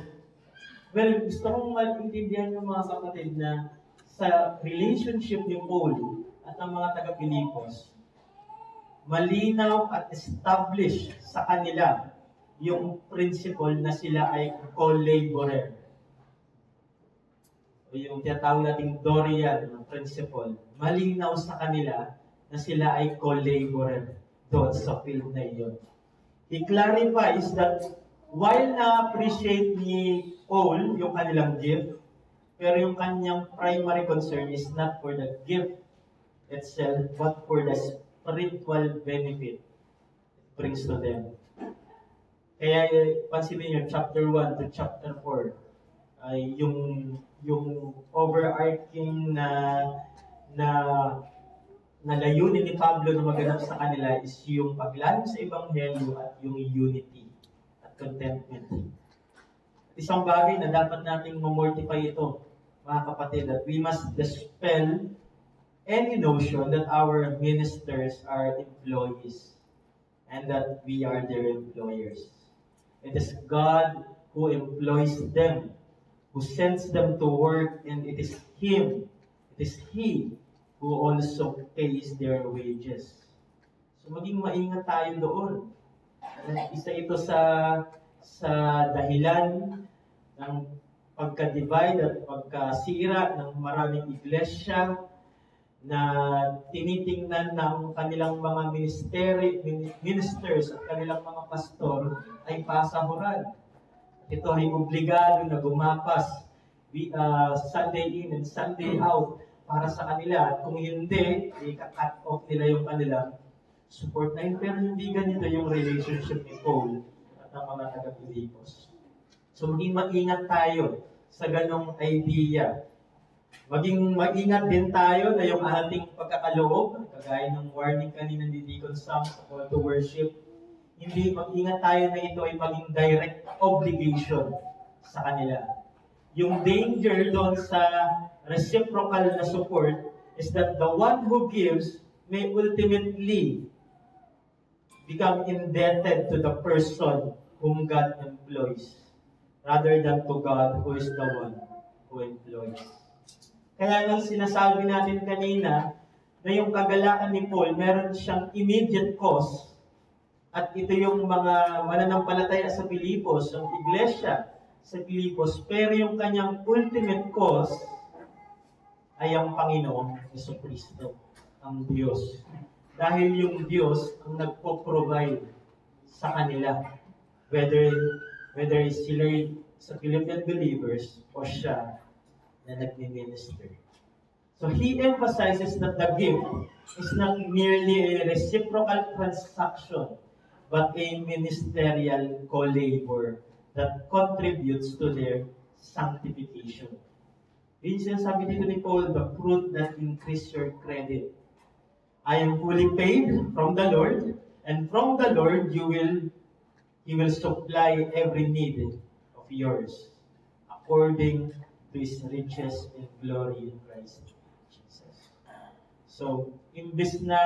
Well, gusto kong maintindihan ng mga kapatid na sa relationship ni Paul at ng mga taga-Pilipos, malinaw at established sa kanila yung principle na sila ay co-laborer. O yung tinatawag nating Dorian principle. Malinaw sa kanila na sila ay co-laborer doon sa field na iyon. He clarifies that while na-appreciate ni Paul yung kanilang gift, pero yung kanyang primary concern is not for the gift itself, but for the spiritual benefit it brings to them. Kaya pansinin nyo, chapter 1 to chapter 4, ay yung overarching na layunin ni Pablo na maganap sa kanila is yung paglalim sa Ebanghelyo at yung unity at contentment. Isang bagay na dapat nating mamortify ito, mga kapatid, that we must dispel any notion that our ministers are employees and that we are their employers. It is God who employs them, who sends them to work, and it is He who also pays their wages. So maging maingat tayo doon. Isa ito sa dahilan ng pagka-divide at pagkasira ng maraming iglesia na tinitingnan ng kanilang mga ministers at kanilang mga pastor ay pasahuran. Ito ay obligado na gumapas Sunday in and Sunday out para sa kanila. At kung hindi, i-cut off nila yung kanilang support na yun. Pero hindi ganito yung relationship ni Paul at ng mga taga-Pilipos. So maging mag-ingat tayo sa ganong idea. Maging mag-ingat din tayo na yung ating pagkakaloob, kagaya ng warning kanina ni Deacon Sam sa call to worship, hindi mag-ingat tayo na ito ay maging direct obligation sa kanila. Yung danger doon sa reciprocal na support is that the one who gives may ultimately become indebted to the person whom God employs rather than to God who is the one who employs. Kaya nang sinasabi natin kanina na yung kagalakan ni Paul, meron siyang immediate cause. At ito yung mga mananampalataya sa Pilipos, yung iglesia sa Pilipos. Pero yung kanyang ultimate cause ay ang Panginoong Jesucristo, ang Diyos. Dahil yung Diyos ang nagpo-provide sa kanila. Whether sila sa Philippine believers o siya na nagmi-minister. So he emphasizes that the gift is not merely a reciprocal transaction, but a ministerial co-labor that contributes to their sanctification. Yun yung sinasabi dito ni Paul, the fruit that increase your credit. I am fully paid from the Lord, and from the Lord He will supply every need of yours, according to His riches and glory in Christ Jesus. So, imbis na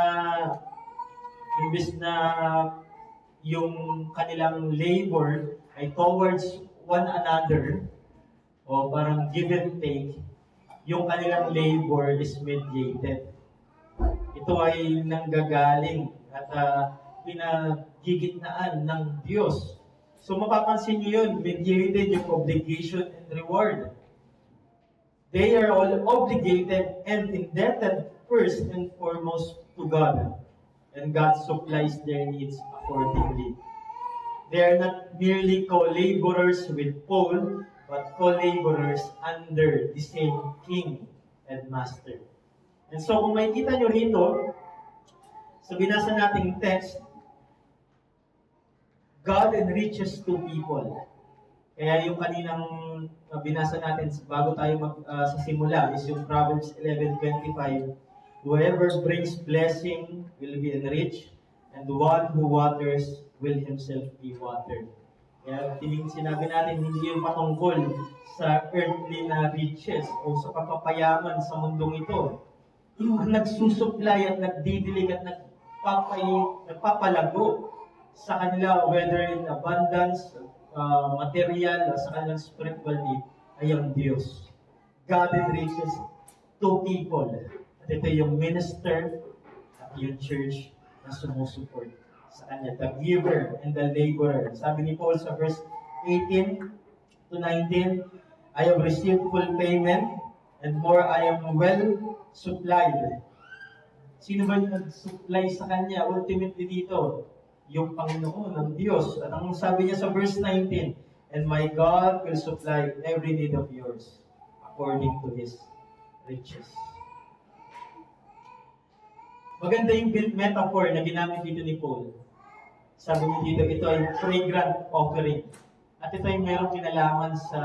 yung kanilang labor ay towards one another, o parang give and take, yung kanilang labor is mediated. Ito ay nanggagaling at pinagigitnaan ng Diyos. So mapapansin niyo yun, mediated yung obligation and reward. They are all obligated and indebted first and foremost to God. And God supplies their needs accordingly. They are not merely co-laborers with Paul, but co-laborers under the same King and Master. And so kung makikita nyo rito, sa binasa nating text, God enriches two people. Kaya yung kaninang binasa natin bago tayo sa simula is yung Proverbs 11:25. Whoever brings blessing will be enriched, and the one who waters will himself be watered. Kaya sinabi natin, hindi yung patungkol sa earthly na riches o sa kapapayaman sa mundong ito. Ang nagsusupply at nagdidilig at nagpapalago sa kanila, whether in abundance, material, o sa kanilang spiritual need, ay ang Diyos. God enriches two people. At ito yung minister at yung church na sumusuport sa kanya. The giver and the laborer. Sabi ni Paul sa verse 18 to 19, I have received full payment, and more I am well supplied. Sino ba yung nag-supply sa kanya? Ultimately dito, yung Panginoon, ang Diyos. At ang sabi niya sa verse 19, and my God will supply every need of yours according to His riches. Maganda yung metaphor na ginamit dito ni Paul. Sabi niya dito, ito ay fragrant offering. At ito ay mayroong kinalaman sa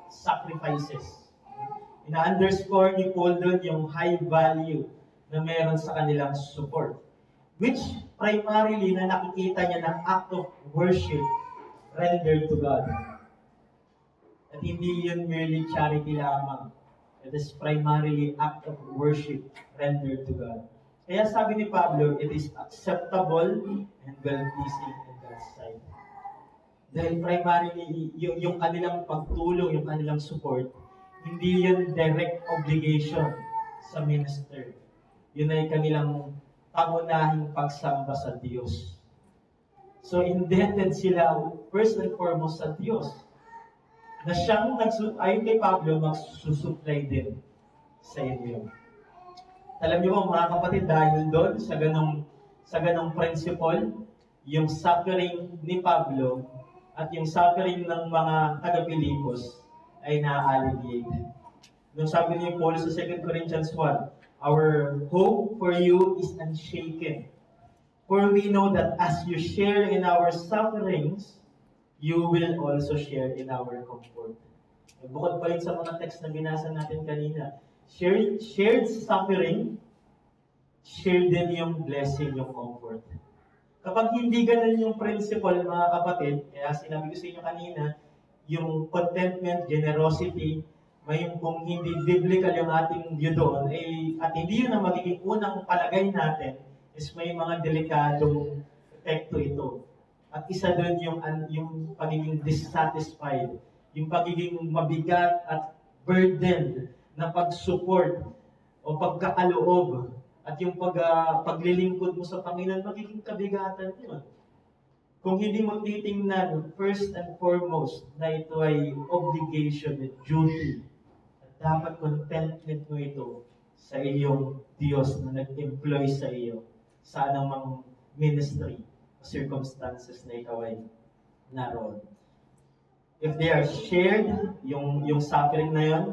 sacrifices. Ina-underscore ni Paul doon yung high value na meron sa kanilang support. Which primarily na nakikita niya ng act of worship rendered to God. At hindi yun merely charity lamang. It is primarily act of worship rendered to God. Kaya sabi ni Pablo, it is acceptable and well-pleasing in God's sight. Dahil primarily, yung kanilang pagtulong, yung kanilang support, hindi yun direct obligation sa minister. Yun ay kanilang pangunahing pagsamba sa Diyos. So, indebted sila first and foremost sa Diyos. Na siyang, ayon kay Pablo, magsusupply din sa inyo. Alam niyo mo, mga kapatid, dahil doon sa ganong principle, yung suffering ni Pablo at yung suffering ng mga taga-Pilipos ay na-alleviate. Nung sabi ni Paul sa 2 Corinthians 1, our hope for you is unshaken. For we know that as you share in our sufferings, you will also share in our comfort. Bukod pa rin sa mga text na binasa natin kanina, shared suffering, shared din yung blessing, yung comfort. Kapag hindi ganun yung principle, mga kapatid, kaya sinabi ko sa inyo kanina, yung contentment, generosity, may kung hindi biblical yung ating view doon, at hindi yun ang magiging unang palagay natin, is may mga delikadong epekto ito. At isa doon yung pagiging dissatisfied, yung pagiging mabigat at burdened na pag-support o pagkakaloob at yung paglilingkod mo sa Panginoon, magiging kabigatan yun. Kung hindi mo titingnan, first and foremost, na ito ay obligation and duty, at dapat contentment mo ito sa iyong Diyos na nag-employ sa iyo sa anumang ministry o circumstances na ikaw ay naroon. If they are shared, yung suffering na yun,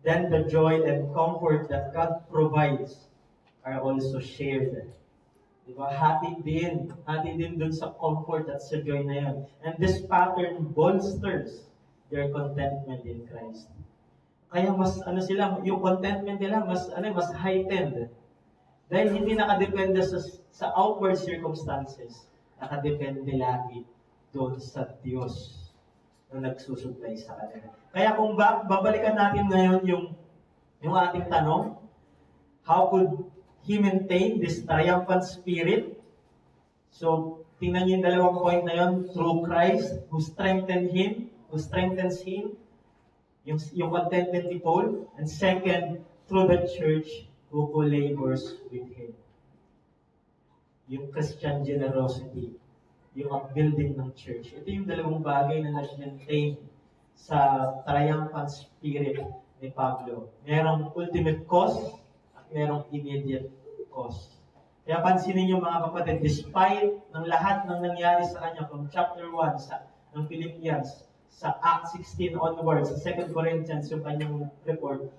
then the joy and comfort that God provides are also shared. Diba? Hati din dun sa comfort at sa joy na yun. And this pattern bolsters their contentment in Christ. Kaya mas yung contentment nila mas heightened. Dahil hindi nakadepende sa outward circumstances, nakadepende lagi doon sa Diyos na nagsusupply sa kanila. Kaya kung babalikan natin ngayon yung ating tanong, how could he maintain this triumphant spirit? So, tingnan niyo yung dalawang point na yun, through Christ who strengthens him, yung contentment ni Paul, and second, through the church who co-labors with him. Yung Christian generosity, yung upbuilding ng church. Ito yung dalawang bagay na nag-maintain sa triumphant spirit ni Pablo. Merong ultimate cause at merong immediate cause. Kaya pansinin niyo mga kapatid, despite ng lahat ng nangyari sa kanya from chapter 1 ng Philippians, sa Acts 16 onwards, sa 2 Corinthians, yung kanyang report,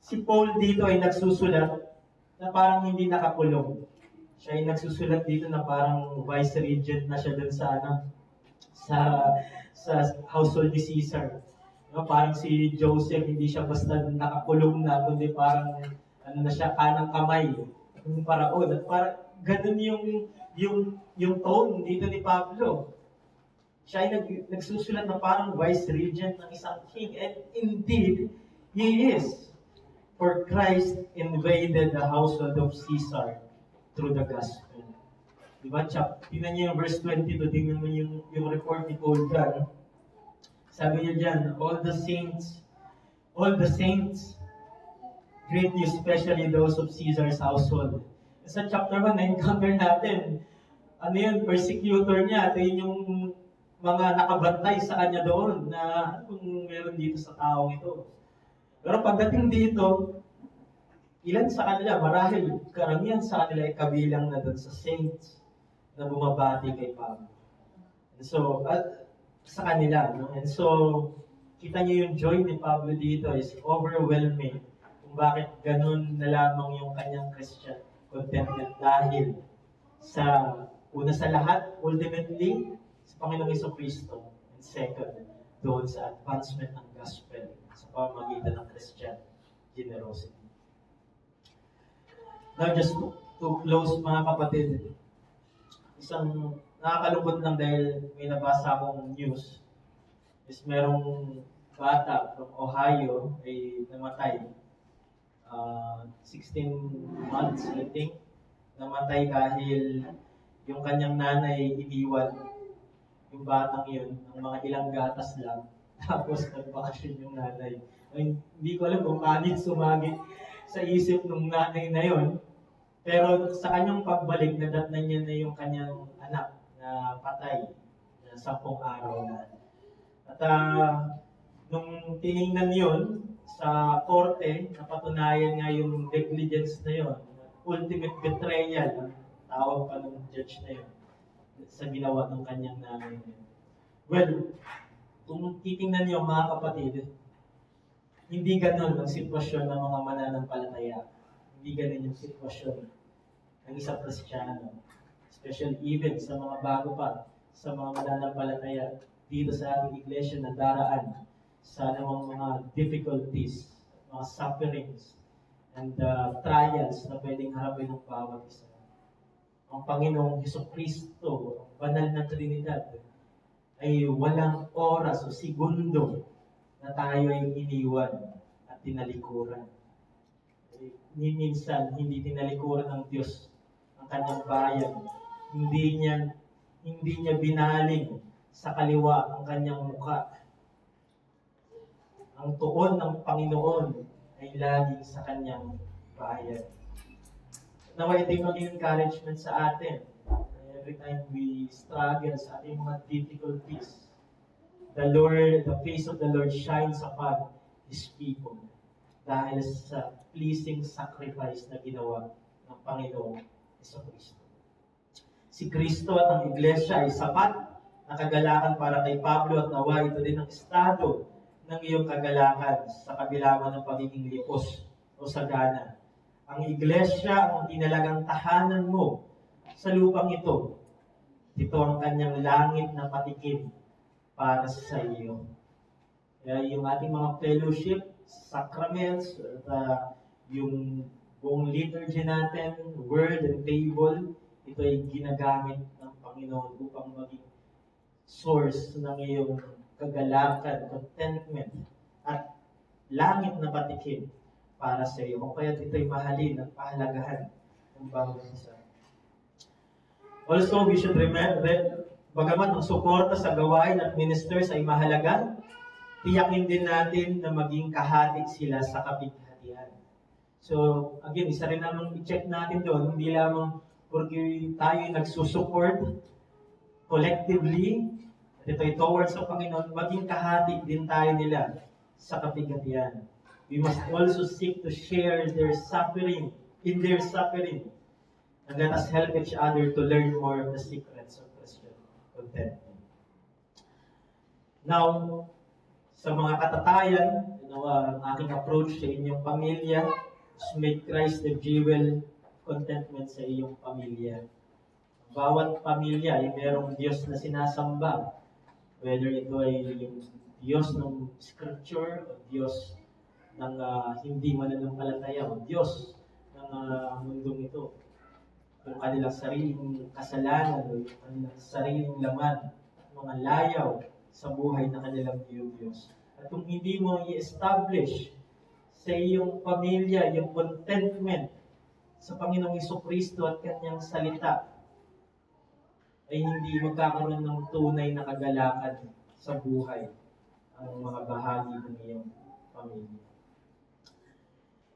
si Paul dito ay nagsusulat na parang hindi nakakulong. Siya ay nagsusulat dito na parang vice regent na siya dun sa household ni Caesar. No, parang si Joseph, hindi siya basta nakakulong na, kundi parang na siya, kanang kamay ng paraon. At parang ganun yung tone dito ni Pablo. Siya ay nagsusulat na parang vice regent ng isang king. And indeed, he is. For Christ invaded the household of Caesar through the gospel. Diba? Tingnan niyo yung verse 22, tingnan mo yung report ni Paul dyan. Sabi niya dyan, all the saints greet you, especially those of Caesar's household. Sa chapter 1, na-encounter natin, persecutor niya, ito yung mga nakabantay sa kanya doon, na kung meron dito sa taong ito. Pero pagdating dito, ilan sa kanila, marahil karamihan sa kanila ay kabilang na doon sa saints na bumabati kay Pablo. And so, sa kanila. No? And so, kita niyo yung joy ni Pablo dito is overwhelming kung bakit ganun na lamang yung kanyang Christian contentment dahil sa una sa lahat, ultimately, sa Panginoong Jesucristo. And second, doon sa advancement ng gospel sa pamamagitan ng Christian generosity. Now, just to close mga kapatid, isang nakakalungkot lang dahil may nabasa akong news is merong bata from Ohio ay namatay. 16 months, I think. Namatay dahil yung kanyang nanay iniwan yung batang yun ng mga ilang gatas lang. Tapos nagbakasyon yung nanay. Ay, hindi ko alam kung paano sumagi sa isip ng nanay na yon. Pero sa kanyang pagbalik, nadatnan niya na yung kanyang anak na patay na 10 araw na. At nung tiningnan yon sa korte, napatunayan nga yung negligence na yon, ultimate betrayal, ang tawag pa ng judge na yun, sa ginawa ng kanyang nanay. Well, kung titingnan niyo mga kapatid, hindi ganun ang sitwasyon ng mga mananampalataya. Hindi ganun yung sitwasyon ng isang Kristiyano. Especially even sa mga bago pa, sa mga mananampalataya dito sa ating iglesia na daraan sa namang mga difficulties, mga sufferings, and trials na pwedeng harapin ng bawat isa. Ang Panginoong Jesucristo, ang banal na Trinidad, ay walang oras o segundo na tayo ay iniwan at tinalikuran. Minsan, hindi tinalikuran ng Diyos ang kanyang bayan. Hindi niya binaling sa kaliwa ang kanyang mukha. Ang tuon ng Panginoon ay laging sa kanyang bayan. Nawa ito yung maging encouragement sa atin. Every time we struggle sa ating mga difficulties, the face of the Lord shines upon His people dahil sa pleasing sacrifice na ginawa ng Panginoong Jesucristo. Si Kristo at ang Iglesia ay sapat na kagalakan para kay Pablo at nawa ito din ang estado ng iyong kagalakan sa kabila man ng pagiging lipos o sagana. Ang iglesia ang tinalagang tahanan mo sa lupang ito. Ito ang kanyang langit na patikim para sa iyo. Kaya yung ating mga fellowship, sacraments, at yung buong liturgy natin, word and table, ito ay ginagamit ng Panginoon upang maging source ng iyong kagalakan, contentment, at langit na patikim para sa iyo. Kung kaya ito'y mahalin at pahalagahan ng bawat isa. Also, we should remember, bagamat ang suporta sa gawain at ministers ay mahalaga, tiyakin din natin na maging kahati sila sa kapighatian. So, again, isa rin namang i-check natin doon, hindi lamang porque tayo nagsusupport collectively, at ito'y towards sa Panginoon, maging kahati din tayo nila sa kapighatian. We must also seek to share their suffering, in their suffering, and let us help each other to learn more of the secrets of Christian contentment. Now, sa mga katatayan, ang aking approach sa inyong pamilya is make Christ the jewel contentment sa iyong pamilya. Bawat pamilya ay merong Diyos na sinasamba. Whether ito ay yung Diyos ng Scripture o Diyos ng hindi mananampalataya o Diyos ng mundong ito. Yung kanilang sariling kasalanan o yung kanilang sariling laman, mga layaw sa buhay na kanilang Diyos. At kung hindi mo i-establish sa iyong pamilya yung contentment sa Panginoong Jesucristo at Kanyang salita, ay hindi magkakaroon ng tunay na kagalakan sa buhay ang mga bahagi ng iyong pamilya.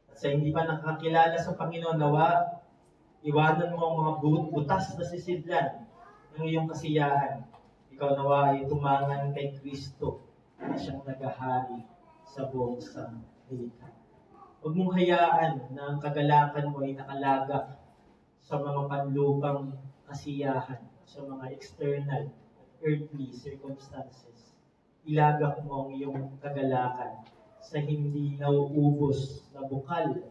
At sa hindi pa nakakilala sa Panginoon, nawa, iwanan mo ang mga butas na sisidlan ng iyong kasiyahan. Ikaw nawa ay tumangan kay Kristo na siyang nagahari sa buong sanglibutan. Huwag mong hayaan na ang kagalakan mo ay nakalagak sa mga panlupang kasiyahan, sa mga external, earthly circumstances. Ilagak mo ang iyong kagalakan sa hindi nauubos na bukal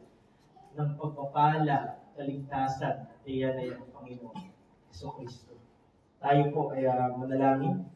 ng pagpapala, kaligtasan at iyan ay ang Panginoon Jesucristo. Tayo po ay manalangin.